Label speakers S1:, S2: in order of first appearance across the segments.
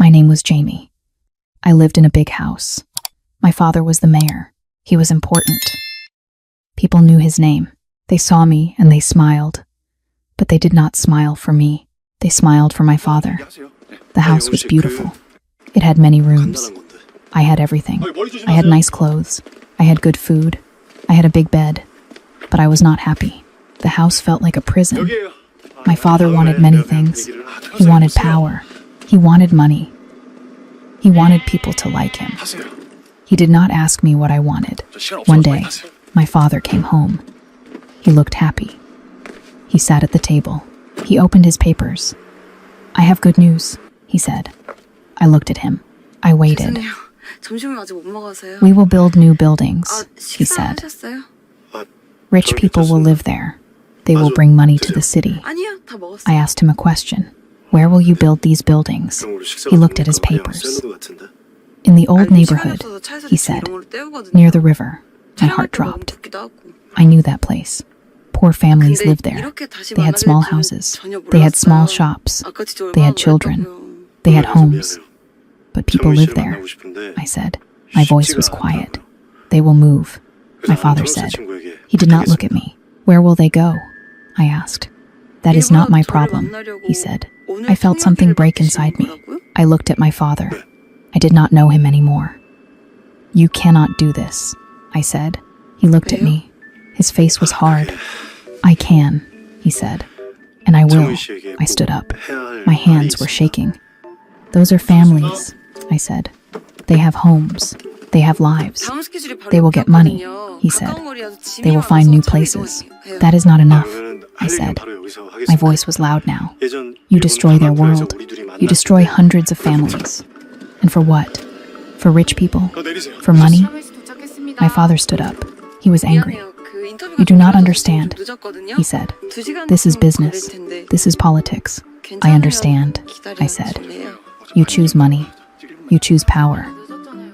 S1: My name was Jamie. I lived in a big house. My father was the mayor. He was important. People knew his name. They saw me and they smiled. But they did not smile for me. They smiled for my father. The house was beautiful. It had many rooms. I had everything. I had nice clothes. I had good food. I had a big bed. But I was not happy. The house felt like a prison. My father wanted many things. He wanted power. He wanted money. He wanted people to like him. He did not ask me what I wanted. One day, my father came home. He looked happy. He sat at the table. He opened his papers. "I have good news," he said. I looked at him. I waited. "We will build new buildings," he said. "Rich people will live there. They will bring money to the city." I asked him a question. "Where will you build these buildings?" He looked at his papers. "In the old neighborhood," he said, "near the river." My heart dropped. I knew that place. Poor families lived there. They had small houses. They had small shops. They had children. They had homes. "But people live there," I said. My voice was quiet. "They will move," my father said. He did not look at me. "Where will they go?" I asked. "That is not my problem," he said. I felt something break inside me. I looked at my father. I did not know him anymore. "You cannot do this," I said. He looked at me. His face was hard. "I can," he said. "And I will." I stood up. My hands were shaking. "Those are families," I said. "They have homes. They have lives. They will get money," he said. "They will find new places." "That is not enough," I said. My voice was loud now. "You destroy their world. You destroy hundreds of families. And for what? For rich people? For money?" My father stood up. He was angry. "You do not understand," he said. "This is business. This is politics." "I understand," I said. "You choose money. You choose power.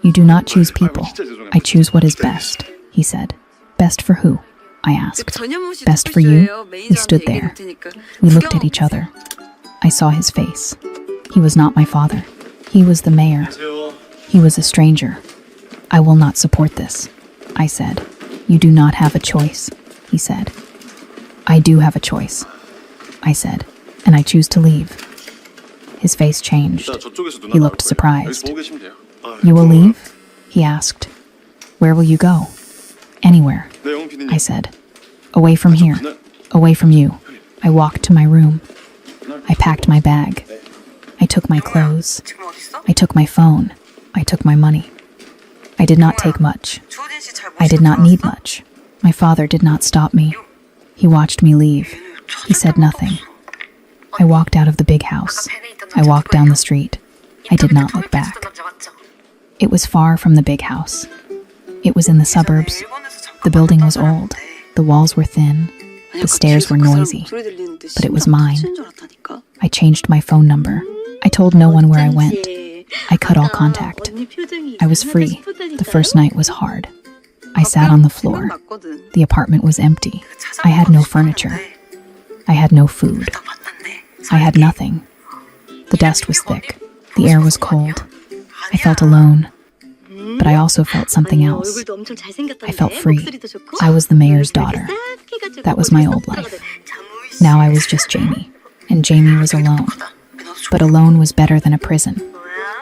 S1: You do not choose people. I choose what is best," he said. "Best for who?" I asked. "Best for you?" We stood there. We looked at each other. I saw his face. He was not my father. He was the mayor. He was a stranger. "I will not support this," I said. "You do not have a choice," he said. "I do have a choice," I said, "and I choose to leave." His face changed. He looked surprised. "You will leave?" he asked. "Where will you go?" "Anywhere," I said. "Away from here. Away from you." I walked to my room. I packed my bag. I took my clothes. I took my phone. I took my money. I did not take much. I did not need much. My father did not stop me. He watched me leave. He said nothing. I walked out of the big house. I walked down the street. I did not look back. It was far from the big house. It was in the suburbs. The building was old. The walls were thin. The stairs were noisy. But it was mine. I changed my phone number. I told no one where I went. I cut all contact. I was free. The first night was hard. I sat on the floor. The apartment was empty. I had no furniture. I had no food. I had nothing. The dust was thick. The air was cold. I felt alone. But I also felt something else. I felt free. I was the mayor's daughter. That was my old life. Now I was just Jamie. And Jamie was alone. But alone was better than a prison.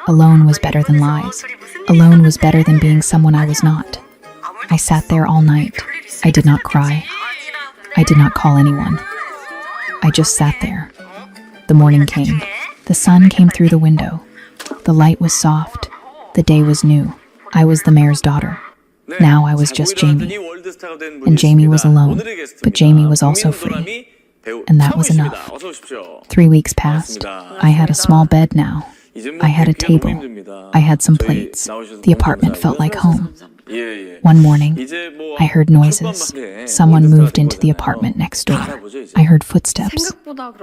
S1: Alone was better than lies. Alone was better than being someone I was not. I sat there all night. I did not cry. I did not call anyone. I just sat there. The morning came. The sun came through the window. The light was soft. The day was new. I was the mayor's daughter. Now I was just Jamie. And Jamie was alone. But Jamie was also free. And that was enough. 3 weeks passed. I had a small bed now. I had a table. I had some plates. The apartment felt like home. One morning, I heard noises. Someone moved into the apartment next door. I heard footsteps.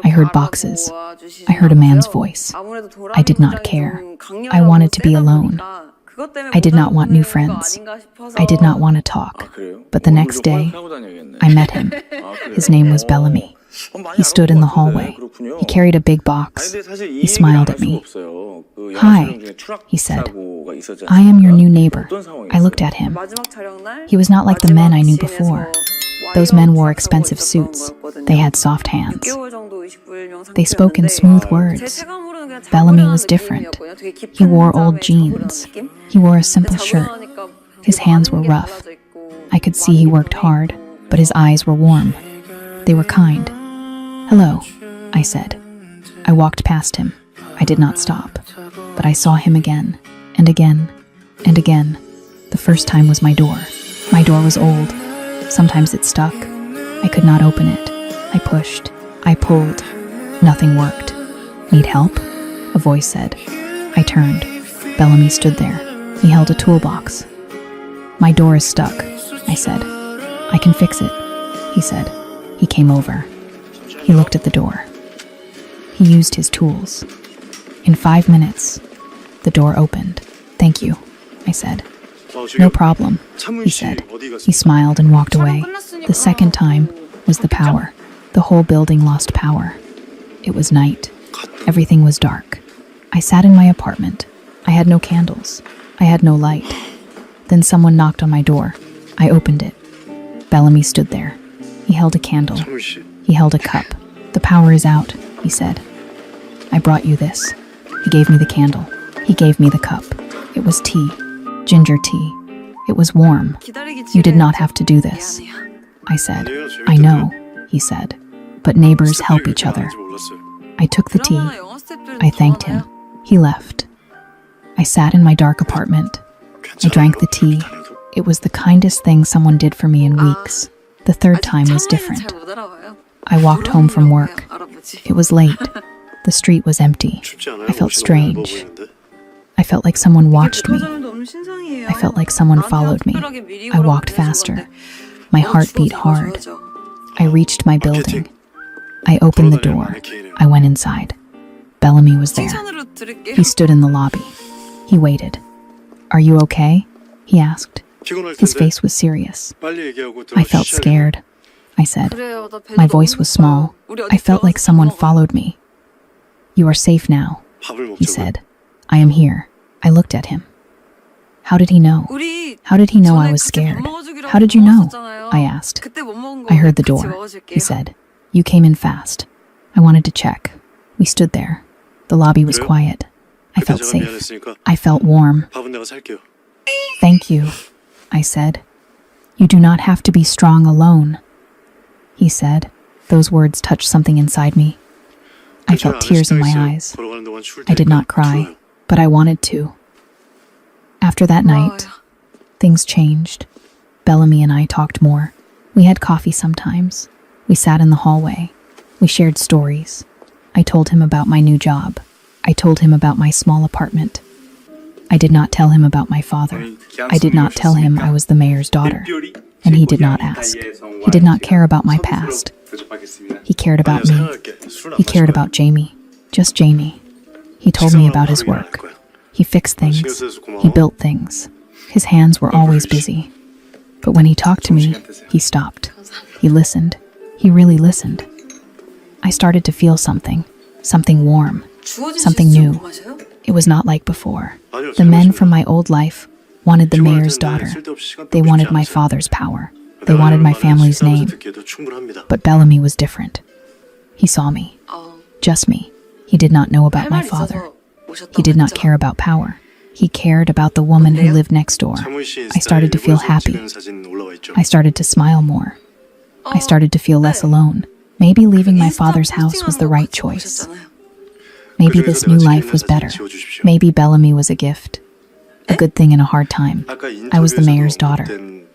S1: I heard boxes. I heard a man's voice. I did not care. I wanted to be alone. I did not want new friends. I did not want to talk. But the next day, I met him. His name was Bellamy. He stood in the hallway. He carried a big box. He smiled at me. "Hi," he said. "I am your new neighbor." I looked at him. He was not like the men I knew before. Those men wore expensive suits. They had soft hands. They spoke in smooth words. Bellamy was different. He wore old jeans. He wore a simple shirt. His hands were rough. I could see he worked hard, but his eyes were warm. They were kind. "Hello," I said. I walked past him. I did not stop, but I saw him again, and again, and again. The first time was my door. My door was old. Sometimes it stuck. I could not open it. I pushed. I pulled. Nothing worked. "Need help?" a voice said. I turned. Bellamy stood there. He held a toolbox. "My door is stuck," I said. "I can fix it," he said. He came over. He looked at the door. He used his tools. In 5 minutes, the door opened. "Thank you," I said. "No problem," he said. He smiled and walked away. The second time was the power. The whole building lost power. It was night. Everything was dark. I sat in my apartment. I had no candles. I had no light. Then someone knocked on my door. I opened it. Bellamy stood there. He held a candle. He held a cup. "The power is out," he said. "I brought you this." He gave me the candle. He gave me the cup. It was tea. Ginger tea. It was warm. "You did not have to do this," I said. "I know," he said. "But neighbors help each other." I took the tea. I thanked him. He left. I sat in my dark apartment. I drank the tea. It was the kindest thing someone did for me in weeks. The third time was different. I walked home from work. It was late. The street was empty. I felt strange. I felt like someone watched me. I felt like someone followed me. I walked faster. My heart beat hard. I reached my building. I opened the door. I went inside. Bellamy was there. He stood in the lobby. He waited. "Are you okay?" he asked. His face was serious. I felt scared. I said. My voice was small. I felt like someone followed me. "You are safe now," he said. "I am here." I looked at him. How did he know? How did he know I was scared? How did you know? I asked. "I heard the door," he said. "You came in fast. I wanted to check." We stood there. The lobby was quiet. I felt safe. I felt warm. "Thank you," I said. "You do not have to be strong alone," he said. Those words touched something inside me. I felt tears in my eyes. I did not cry, but I wanted to. After that night, things changed. Bellamy and I talked more. We had coffee sometimes. We sat in the hallway. We shared stories. I told him about my new job. I told him about my small apartment. I did not tell him about my father. I did not tell him I was the mayor's daughter. And he did not ask. He did not care about my past. He cared about me. He cared about Jamie. Just Jamie. He told me about his work. He fixed things. He built things. His hands were always busy. But when he talked to me, he stopped. He listened. He really listened. I started to feel something warm, something new. It was not like before. The men from my old life wanted the mayor's daughter. They wanted my father's power. They wanted my family's name. But Bellamy was different. He saw me. Just me. He did not know about my father. He did not care about power. He cared about the woman who lived next door. I started to feel happy. I started to smile more. I started to feel less alone. Maybe leaving my father's house was the right choice. Maybe this new life was better. Maybe Bellamy was a gift. A good thing in a hard time. I was the mayor's daughter.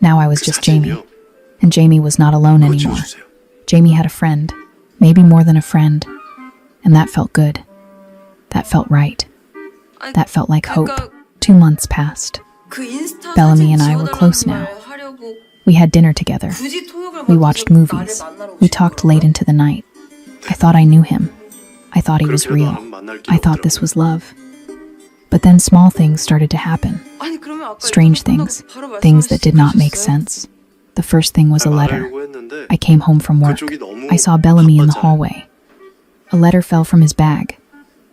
S1: Now I was just Jamie. And Jamie was not alone anymore. Jamie had a friend. Maybe more than a friend. And that felt good. That felt right. That felt like hope. 2 months passed. Bellamy and I were close now. We had dinner together. We watched movies. We talked late into the night. I thought I knew him. I thought he was real. I thought this was love. But then small things started to happen. Strange things. Things that did not make sense. The first thing was a letter.
S2: 말하려고 했는데
S1: I came home from work.
S2: 그쪽이 너무
S1: I saw Bellamy in the
S2: 바빴잖아요.
S1: hallway. A letter fell from his bag.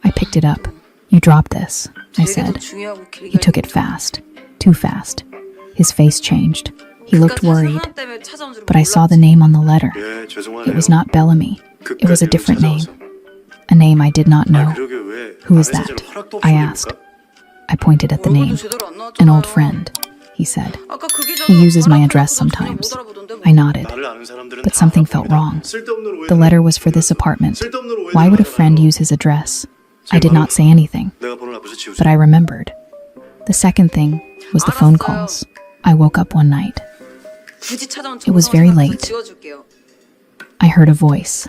S1: I picked it up. You dropped this, I said. He took it fast. Too fast. His face changed. He looked worried. But I saw the name on the letter.
S2: 예, 죄송하네요.
S1: It was not Bellamy. It was a
S2: 그깟
S1: different
S2: 일로
S1: name.
S2: 찾아와서.
S1: A name I did not
S2: 아,
S1: know.
S2: 그러게 왜
S1: Who is
S2: 남의
S1: that?
S2: 사진을 허락도 없이
S1: I
S2: 올립니까?
S1: asked. I pointed at the name. An old friend, he said. He uses my address sometimes. I nodded.
S2: 나를 아는 사람들은
S1: But
S2: 다
S1: something felt
S2: 알아봅니다.
S1: wrong.
S2: 쓸데없는
S1: The
S2: 오해들은
S1: letter was for this apartment.
S2: 쓸데없는 오해들은
S1: Why would a
S2: 하지
S1: friend
S2: 말아요.
S1: use his address? I did not say anything,
S2: 내가 번호를 앞에서 지우자.
S1: but I remembered. The second thing was the phone calls. I woke up one night. It was very late. I heard a voice.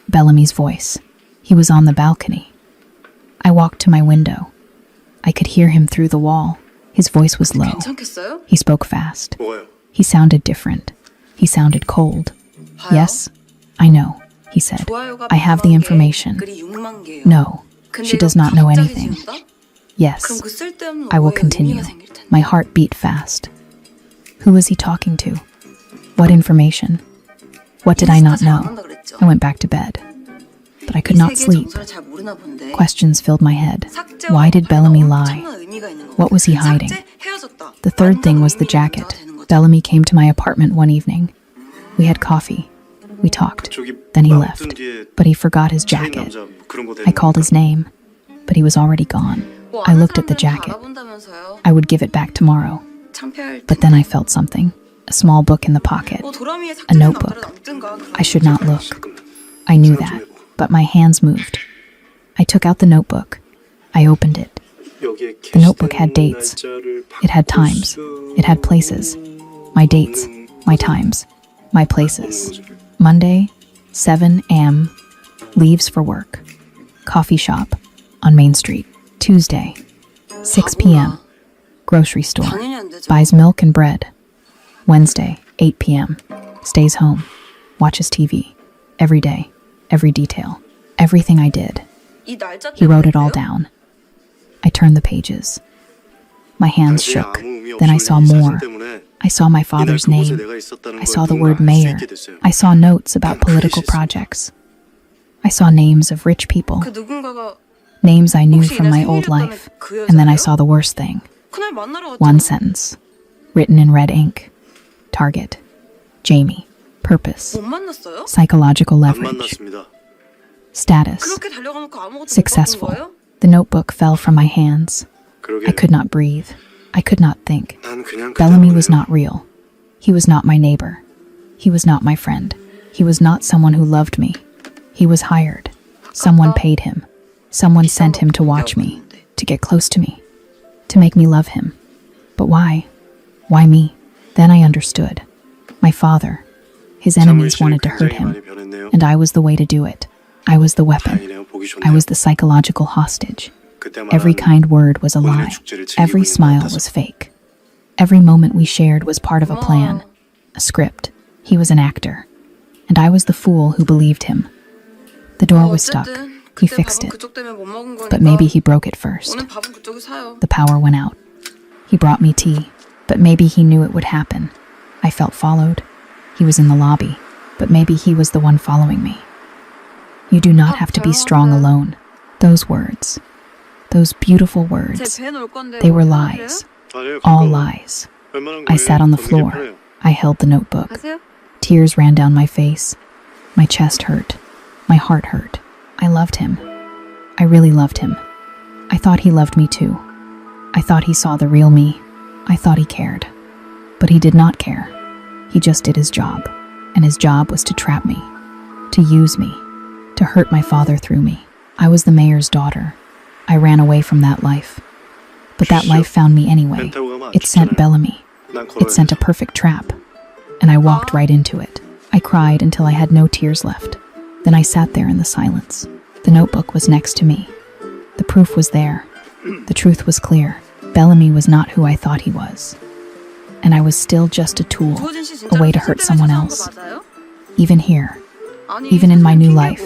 S1: Bellamy's voice. He was on the balcony. I walked to my window. I could hear him through the wall. His voice was low.
S3: 괜찮겠어요?
S1: He spoke fast.
S2: 뭐가요?
S1: He sounded different. He sounded cold. Yes, I know, he said. I have the information. No, she does not know anything. Yes, I will continue. My heart beat fast. Who was he talking to? What information? What did I not know? I went back to bed. But I could not sleep. Questions filled my head. Why did Bellamy lie? What was he hiding? The third thing was the jacket. Bellamy came to my apartment one evening. We had coffee. We talked.
S2: 저기
S1: Then he
S2: 마음
S1: left.
S2: 튼 뒤에
S1: But he forgot his
S2: 차인
S1: jacket.
S2: 남자 뭐 그런 거
S1: I
S2: 되는
S1: called his name, but he was already gone. I looked at the jacket. I would give it back tomorrow. But then I felt something. A small book in the pocket. A notebook. I should not look. I knew that, but my hands moved. I took out the notebook. I opened it.
S2: The
S1: notebook had dates. It had times. It had places. My dates, my times, my places. Monday, 7 a.m., leaves for work. Coffee shop on Main Street. Tuesday, 6 p.m., grocery store. Buys milk and bread. Wednesday, 8 p.m., stays home. Watches TV. Every day, every detail, everything I did. He wrote it all down. I turned the pages. My hands shook. Then I saw more. I saw my father's name. I saw the word mayor. I saw notes about political projects. I saw names of rich people, names I knew from my old life. And then I saw the worst thing. One sentence, written in red ink. Target. Jamie. Purpose. Psychological
S2: 안
S1: leverage.
S2: 만났습니다.
S1: Status. Successful. The notebook fell from my hands.
S2: 그러게
S1: I could not breathe. I could not think.
S2: 난 그냥
S1: Bellamy
S2: 그대로네요.
S1: was not real. He was not my neighbor. He was not my friend. He was not someone who loved me. He was hired. Someone paid him. Someone sent him to watch me, to get close to me, to make me love him. But why? Why me? Then I understood. My father. His enemies wanted to hurt him, and I was the way to do it. I was the weapon.
S2: 다행이네요. 보기 좋네요.
S1: I was the psychological hostage.
S2: 그때
S1: Every
S2: 말한
S1: kind word was a
S2: 오늘의
S1: lie.
S2: 축제를 즐기고
S1: Every
S2: 있는 것
S1: smile
S2: 같아서.
S1: was fake. Every moment we shared was part of a plan, a script. He was an actor, and I was the fool who believed him. The door was stuck. He fixed it, but maybe he broke it first. The power went out. He brought me tea, but maybe he knew it would happen. I felt followed. He was in the lobby, but maybe he was the one following me. You do not have to be strong alone. Those words, those beautiful words, they were lies,
S2: 아니에요,
S1: all
S2: 가까워.
S1: lies.
S2: 웬만한
S1: I
S2: 거예요.
S1: sat on the
S2: 걷는 게
S1: floor.
S2: 편해요.
S1: I held the notebook. Tears ran down my face. My chest hurt. My heart hurt. I loved him. I really loved him. I thought he loved me too. I thought he saw the real me. I thought he cared. But he did not care. He just did his job. And his job was to trap me, to use me, to hurt my father through me. I was the mayor's daughter. I ran away from that life. But that life found me anyway. It sent Bellamy.
S2: 난
S1: It sent a perfect trap. And I walked right into it. I cried until I had no tears left. Then I sat there in the silence. The notebook was next to me. The proof was there. The truth was clear. Bellamy was not who I thought he was. And I was still just a tool, a way to hurt someone else. Even here, even in my new life,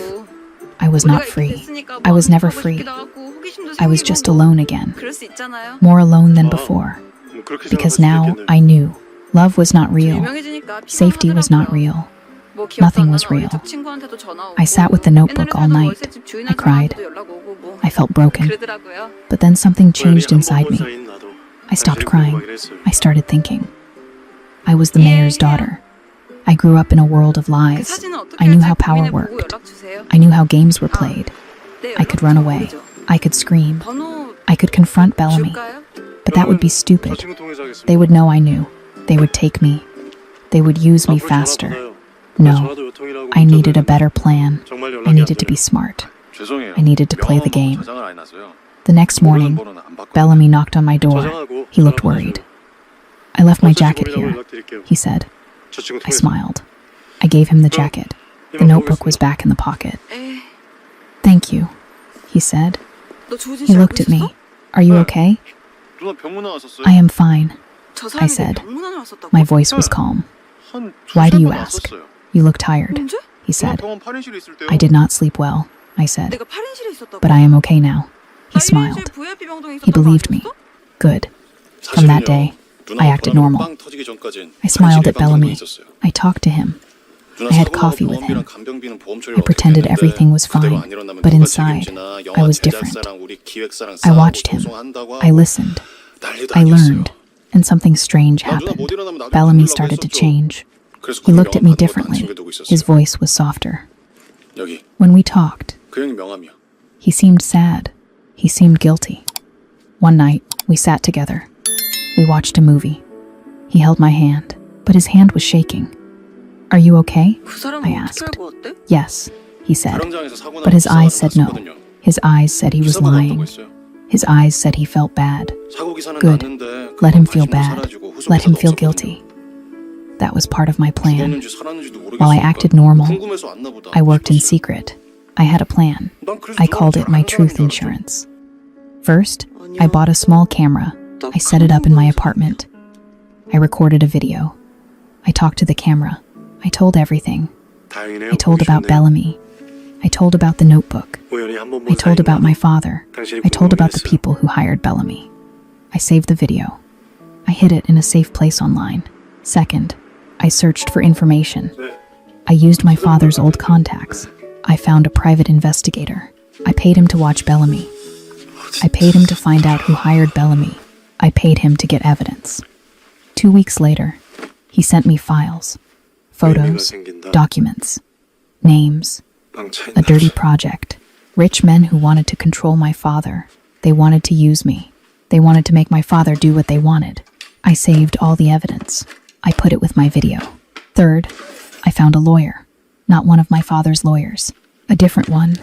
S1: I was not free. I was never free. I was just alone again, more alone than before.
S2: 그렇게
S1: Because
S2: 생각할 수도
S1: now
S2: 있겠네요.
S1: I knew. Love was not real. Safety was not real. Nothing was real. I sat with the notebook all night. I cried. I felt broken. But then something changed inside me. I stopped crying. I started thinking. I was the mayor's daughter. I grew up in a world of lies. I knew how power worked. I knew how games were played. I could run away. I could scream. I could confront Bellamy. But that would be stupid. They would know I knew. They would take me. They would use me faster. No, I needed a better plan. I needed to be smart. I needed to play the game. The next morning, Bellamy knocked on my door. He looked worried. I left my jacket here, he said. I smiled. I gave him the jacket. The notebook was back in the pocket. Thank you, he said. He looked at me. Are you okay? I am fine, I said. My voice was calm. Why do you ask? You look tired, he said. I did not sleep well, I said. But I am okay now. He smiled. He believed me. Good. From that day, I acted normal. I smiled at Bellamy. I talked to him. I had coffee with him. I pretended everything was fine, but inside, I was different. I watched him. I listened. I learned. And something strange happened. Bellamy started to change. He looked at me differently. His voice was softer. When we talked, he seemed sad. He seemed guilty. One night, we sat together. We watched a movie. He held my hand, but his hand was shaking. Are you okay? I asked. Yes, he said. But his eyes said no. His eyes said he was lying. His eyes said he felt bad. Good. Let him feel bad. Let him feel guilty. That was part of my plan. While I acted normal, I worked in secret. I had a plan. I called it my truth insurance. First, I bought a small camera. I set it up in my apartment. I recorded a video. I talked to the camera. I told everything. I told about Bellamy. I told about the notebook. I told about my father. I told about the people who hired Bellamy. I saved the video. I hid it in a safe place online. Second, I searched for information. I used my father's old contacts. I found a private investigator. I paid him to watch Bellamy. I paid him to find out who hired Bellamy. I paid him to get evidence. 2 weeks later, he sent me files, photos, documents, names, a dirty project. Rich men who wanted to control my father. They wanted to use me. They wanted to make my father do what they wanted. I saved all the evidence. I put it with my video. Third, I found a lawyer. Not one of my father's lawyers. A different one.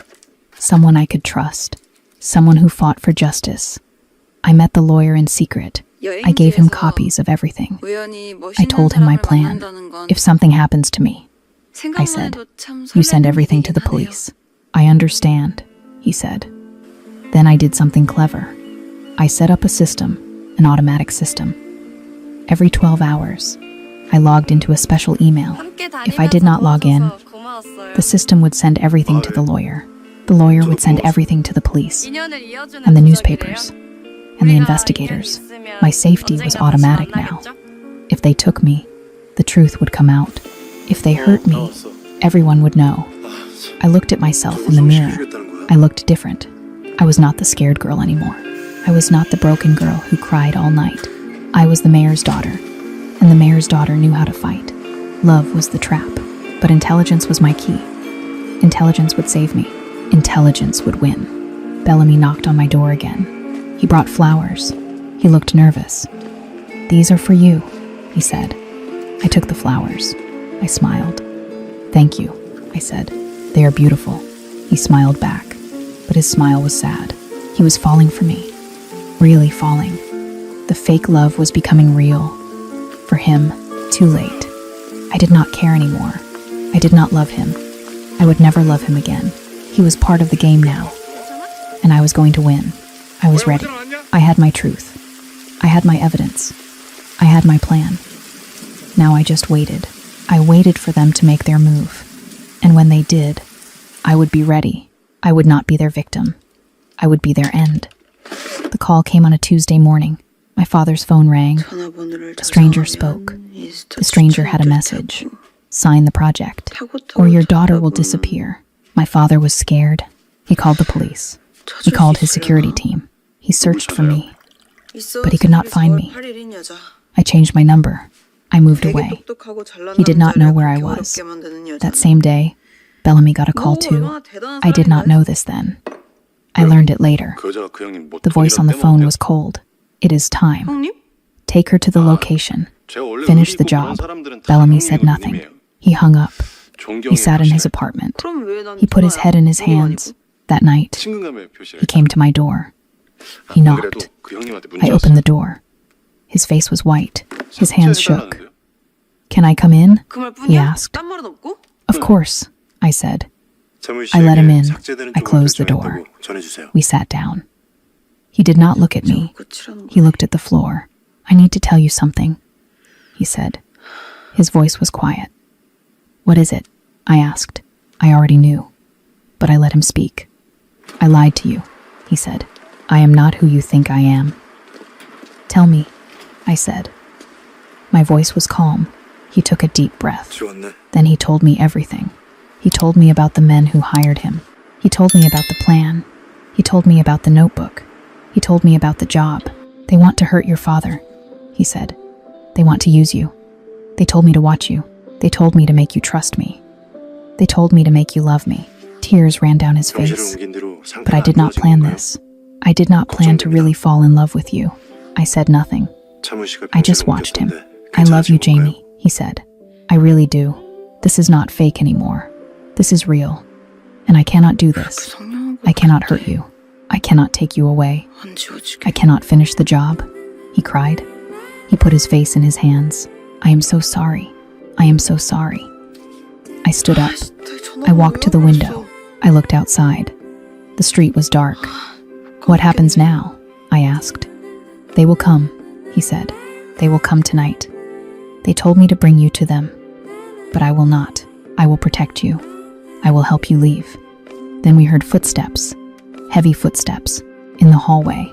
S1: Someone I could trust. Someone who fought for justice. I met the lawyer in secret. I gave him copies of everything. I told him my plan. If something happens to me, I said, you send everything to the police. I understand, he said. Then I did something clever. I set up a system, an automatic system. Every 12 hours, I logged into a special email. If I did not log in, the system would send everything to the lawyer. The lawyer would send everything to the police, and the newspapers, and the investigators. My safety was automatic now. If they took me, the truth would come out. If they hurt me, everyone would know. I looked at myself in the mirror. I looked different. I was not the scared girl anymore. I was not the broken girl who cried all night. I was the mayor's daughter, and the mayor's daughter knew how to fight. Love was the trap, but intelligence was my key. Intelligence would save me. Intelligence would win. Bellamy knocked on my door again. He brought flowers. He looked nervous. These are for you, he said. I took the flowers. I smiled. Thank you, I said. They are beautiful. He smiled back, but his smile was sad. He was falling for me. Really falling. The fake love was becoming real. For him, too late. I did not care anymore. I did not love him. I would never love him again. He was part of the game now. And I was going to win. I was ready. I had my truth. I had my evidence. I had my plan. Now I just waited. I waited for them to make their move. And when they did, I would be ready. I would not be their victim. I would be their end. The call came on a Tuesday morning. My father's phone rang. A stranger spoke. The stranger had a message. Sign the project, or your daughter will disappear. My father was scared. He called the police. He called his security team. He searched for me, but he could not find me. I changed my number. I moved away. He did not know where I was. That same day, Bellamy got a call too. I did not know this then. I learned it later. The voice on the phone was cold. It is time. Take her to the location. Finish the job. Bellamy said nothing. He hung up. He sat in his apartment. He put his head in his hands. That night, he came to my door. He knocked. I opened the door. His face was white. His hands shook. Can I come in? He asked. Of course, I said. I let him in. I closed the door. We sat down. He did not look at me. He looked at the floor. I need to tell you something, he said. His voice was quiet. What is it? I asked. I already knew, but I let him speak. I lied to you, he said. I am not who you think I am. Tell me, I said. My voice was calm. He took a deep breath. Then he told me everything. He told me about the men who hired him. He told me about the plan. He told me about the notebook. He told me about the job. They want to hurt your father, he said. They want to use you. They told me to watch you. They told me to make you trust me. They told me to make you love me. Tears ran down his face. But I did not plan this. I did not plan to really fall in love with you. I said nothing. I just watched him. I love you, Jamie, he said. I really do. This is not fake anymore. This is real. And I cannot do this. I cannot hurt you. I cannot take you away. I cannot finish the job, he cried. He put his face in his hands. I am so sorry. I am so sorry. I stood up. I walked to the window. I looked outside. The street was dark. What happens now? I asked. They will come, he said. They will come tonight. They told me to bring you to them. But I will not. I will protect you. I will help you leave. Then we heard footsteps, heavy footsteps, in the hallway.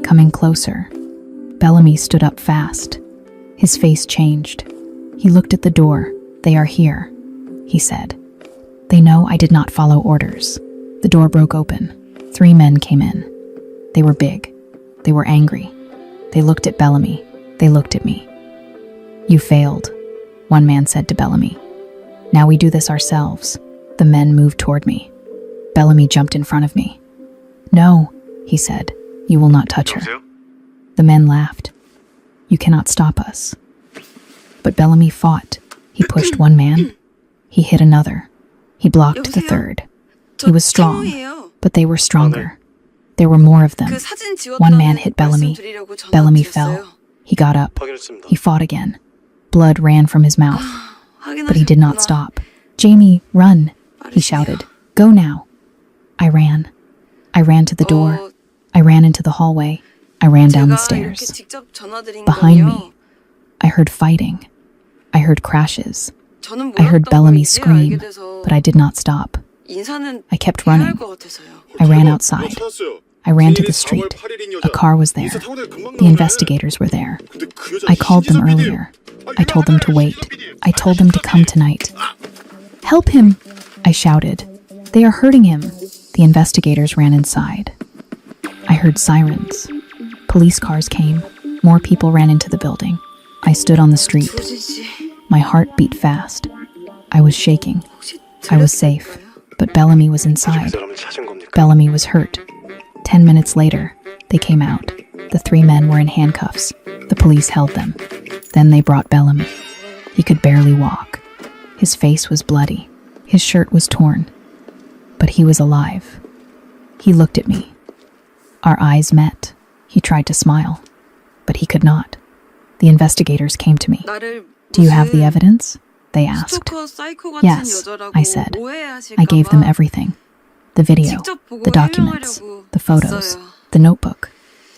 S1: Coming closer. Bellamy stood up fast. His face changed. He looked at the door. They are here, he said. They know I did not follow orders. The door broke open. 3 men came in. They were big. They were angry. They looked at Bellamy. They looked at me. You failed, one man said to Bellamy. Now we do this ourselves. The men moved toward me. Bellamy jumped in front of me. No, he said. You will not touch her. The men laughed. You cannot stop us. But Bellamy fought. He pushed one man. He hit another. He blocked the third. He was strong, but they were stronger. There were more of them. One man hit Bellamy. Bellamy fell. He got up. He fought again. Blood ran from his mouth, but he did not stop. Jamie, run, he shouted. Go now. I ran. I ran to the door. I ran into the hallway. I ran down the stairs. Behind me, I heard fighting. I heard crashes. I heard Bellamy scream, but I did not stop. I kept running. I ran outside. I ran to the street. A car was there. The investigators were there. I called them earlier. I told them to wait. I told them to come tonight. Help him, I shouted. They are hurting him. The investigators ran inside. I heard sirens. Police cars came. More people ran into the building. I stood on the street. My heart beat fast. I was shaking. I was safe, but Bellamy was inside. Bellamy was hurt. 10 minutes later, they came out. The 3 men were in handcuffs. The police held them. Then they brought Bellamy. He could barely walk. His face was bloody. His shirt was torn. But he was alive. He looked at me. Our eyes met. He tried to smile, but he could not. The investigators came to me. Do you have the evidence? They asked. Yes, I said. I gave them everything. The video, the documents, the photos, the notebook,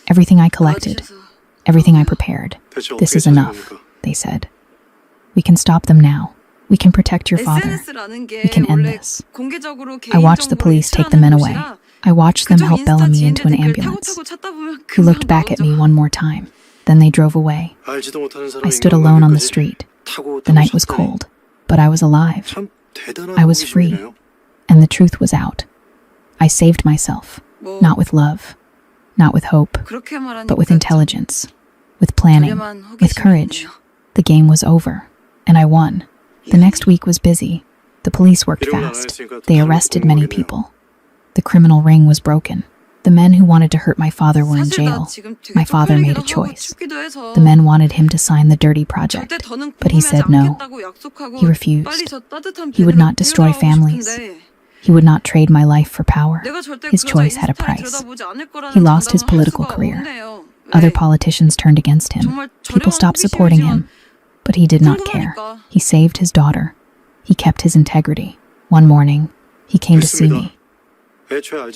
S1: everything I collected, everything I prepared. This is enough, they said. We can stop them now. We can protect your father. We can end this. I watched the police take the men away. I watched them help Bellamy into an ambulance. He looked back at me one more time. Then they drove away. I stood alone on the street. The night was cold, but I was alive. I was free, and the truth was out. I saved myself, not with love, not with hope, but with intelligence, with planning, with courage. The game was over, and I won. The next week was busy. The police worked fast. They arrested many people. The criminal ring was broken. The men who wanted to hurt my father were in jail. My father made a choice. The men wanted him to sign the dirty project, but he said no. He refused. He would not destroy families. He would not trade my life for power. His choice had a price. He lost his political career. Other politicians turned against him. People stopped supporting him. But he did not care. He saved his daughter. He kept his integrity. One morning, he came to see me.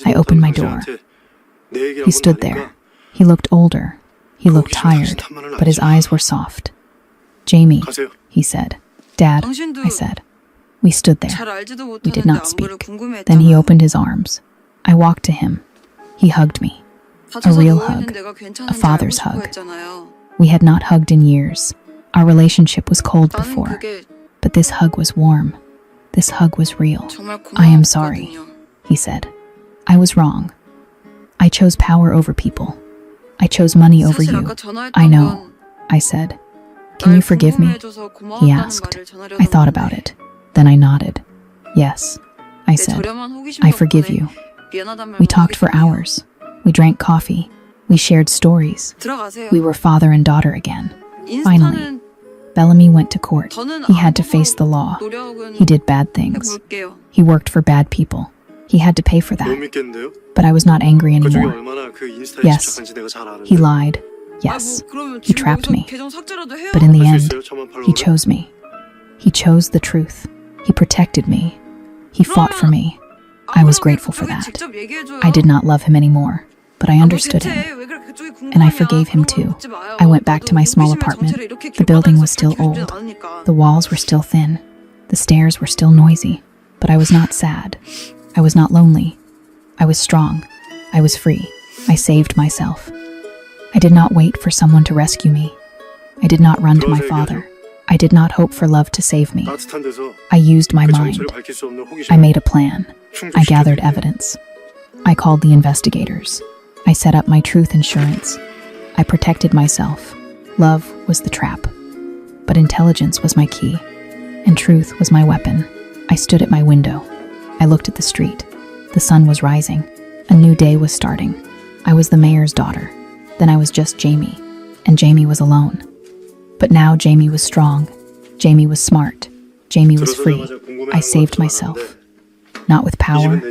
S1: I opened my door. He stood there. He looked older. He looked tired, but his eyes were soft. "Jamie," he said. "Dad," I said. We stood there. We did not speak. Then he opened his arms. I walked to him. He hugged me. A real hug. A father's hug. We had not hugged in years. Our relationship was cold before. But this hug was warm. This hug was real. "I am sorry," he said. "I was wrong. I chose power over people. I chose money over you." "I know," I said. "Can you forgive me?" he asked. I thought about it. Then I nodded. "Yes," I said. "I forgive you." We talked for hours. We drank coffee. We shared stories. We were father and daughter again. Finally, Bellamy went to court. He had to face the law. He did bad things. He worked for bad people. He had to pay for that. But I was not angry anymore. Yes, he lied. Yes, he trapped me. But in the end, he chose me. He chose the truth. He protected me. He fought for me. I was grateful for that. I did not love him anymore, but I understood him. And I forgave him too. I went back to my small apartment. The building was still old. The walls were still thin. The stairs were still noisy. But I was not sad. I was not lonely. I was strong. I was free. I saved myself. I did not wait for someone to rescue me. I did not run to my father. I did not hope for love to save me. I used my mind. I made a plan. I gathered evidence. I called the investigators. I set up my truth insurance. I protected myself. Love was the trap. But intelligence was my key. And truth was my weapon. I stood at my window. I looked at the street. The sun was rising. A new day was starting. I was the mayor's daughter. Then I was just Jamie. And Jamie was alone. But now Jamie was strong. Jamie was smart. Jamie was free. I saved myself. Not with power.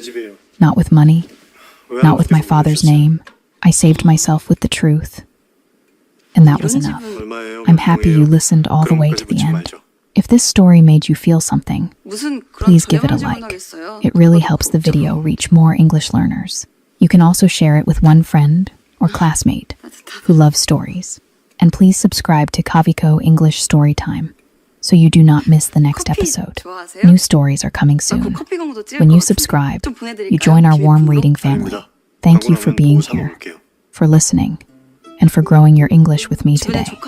S1: Not with money. Not with my father's name. I saved myself with the truth. And that was enough. I'm happy you listened all the way to the end. If this story made you feel something, please give it a like. It really helps the video reach more English learners. You can also share it with one friend or classmate who loves stories. And please subscribe to Kaviko English Storytime so you do not miss the next episode. New stories are coming soon. When you subscribe, you join our warm reading family. Thank you for being here, for listening, and for growing your English with me today.